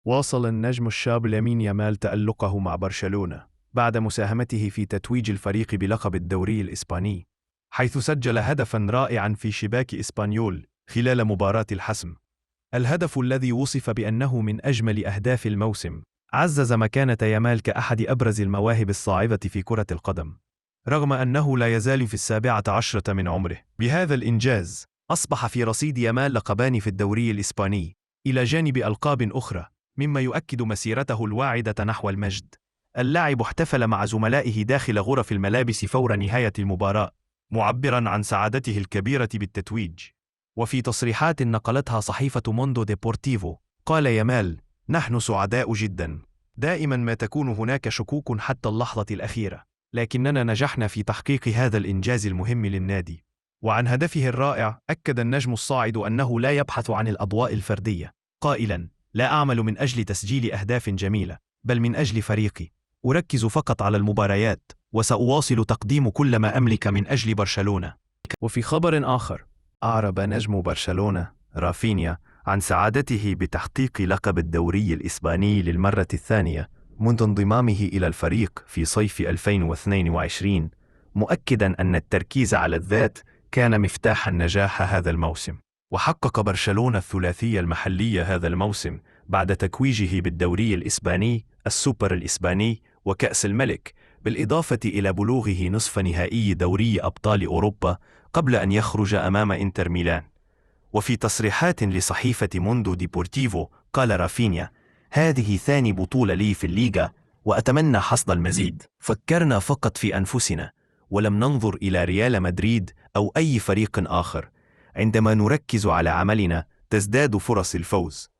واصل النجم الشاب لامين يامال تألقه مع برشلونة بعد مساهمته في تتويج الفريق بلقب الدوري الإسباني، حيث سجل هدفاً رائعاً في شباك إسبانيول خلال مباراة الحسم. الهدف الذي وصف بأنه من أجمل أهداف الموسم عزز مكانة يامال كأحد أبرز المواهب الصاعدة في كرة القدم، رغم أنه لا يزال في 17 من عمره. بهذا الإنجاز أصبح في رصيد يامال لقبان في الدوري الإسباني إلى جانب ألقاب أخرى، مما يؤكد مسيرته الواعدة نحو المجد. اللاعب احتفل مع زملائه داخل غرف الملابس فور نهاية المباراة، معبراً عن سعادته الكبيرة بالتتويج. وفي تصريحات نقلتها صحيفة موندو ديبورتيفو، قال يامال: "نحن سعداء جداً. دائماً ما تكون هناك شكوك حتى اللحظة الأخيرة، لكننا نجحنا في تحقيق هذا الإنجاز المهم للنادي." وعن هدفه الرائع أكد النجم الصاعد أنه لا يبحث عن الأضواء الفردية، قائلاً: "لا أعمل من أجل تسجيل أهداف جميلة، بل من أجل فريقي. أركز فقط على المباريات، وسأواصل تقديم كل ما أملك من أجل برشلونة." وفي خبر آخر، أعرب نجم برشلونة رافينيا عن سعادته بتحقيق لقب الدوري الإسباني للمرة الثانية منذ انضمامه إلى الفريق في صيف 2022، مؤكداً أن التركيز على الذات كان مفتاح النجاح هذا الموسم. وحقق برشلونة الثلاثية المحلية هذا الموسم بعد تتويجه بالدوري الإسباني، السوبر الإسباني، وكأس الملك، بالإضافة إلى بلوغه نصف نهائي دوري أبطال أوروبا قبل أن يخرج أمام إنتر ميلان. وفي تصريحات لصحيفة موندو ديبورتيفو قال رافينيا: "هذه ثاني بطولة لي في الليغا، وأتمنى حصد المزيد. فكرنا فقط في أنفسنا، ولم ننظر إلى ريال مدريد أو أي فريق آخر. عندما نركز على عملنا تزداد فرص الفوز."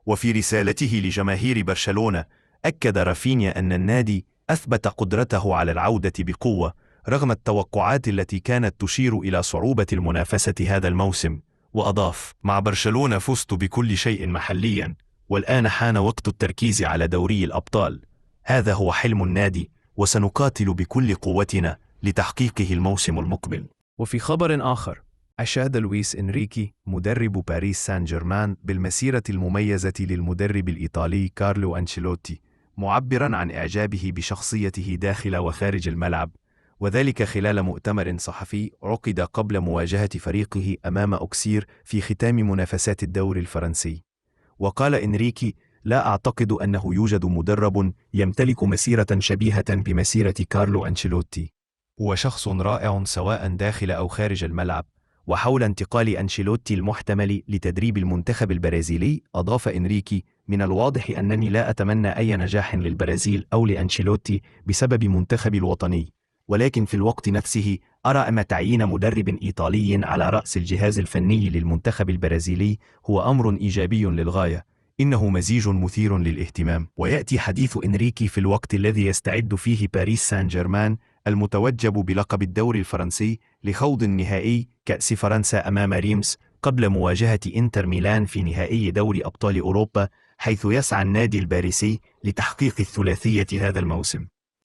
وفي رسالته لجماهير برشلونة أكد رافينيا أن النادي أثبت قدرته على العودة بقوة رغم التوقعات التي كانت تشير إلى صعوبة المنافسة هذا الموسم، وأضاف: "مع برشلونة فزت بكل شيء محليا، والآن حان وقت التركيز على دوري الأبطال. هذا هو حلم النادي، وسنقاتل بكل قوتنا لتحقيقه الموسم المقبل." وفي خبر آخر، أشاد لويس إنريكي مدرب باريس سان جيرمان بالمسيرة المميزة للمدرب الإيطالي كارلو أنشيلوتي، معبراً عن إعجابه بشخصيته داخل وخارج الملعب، وذلك خلال مؤتمر صحفي عقد قبل مواجهة فريقه أمام أوكسير في ختام منافسات الدوري الفرنسي. وقال إنريكي: "لا أعتقد أنه يوجد مدرب يمتلك مسيرة شبيهة بمسيرة كارلو أنشيلوتي. هو شخص رائع سواء داخل أو خارج الملعب." وحول انتقال أنشيلوتي المحتمل لتدريب المنتخب البرازيلي، أضاف إنريكي: "من الواضح أنني لا أتمنى أي نجاح للبرازيل أو لأنشيلوتي بسبب منتخب الوطني، ولكن في الوقت نفسه أرى أن تعيين مدرب إيطالي على رأس الجهاز الفني للمنتخب البرازيلي هو أمر إيجابي للغاية. إنه مزيج مثير للاهتمام." ويأتي حديث إنريكي في الوقت الذي يستعد فيه باريس سان جيرمان المتوجب بلقب الدوري الفرنسي لخوض النهائي كأس فرنسا أمام ريمس قبل مواجهة إنتر ميلان في نهائي دوري أبطال أوروبا، حيث يسعى النادي الباريسي لتحقيق الثلاثية هذا الموسم.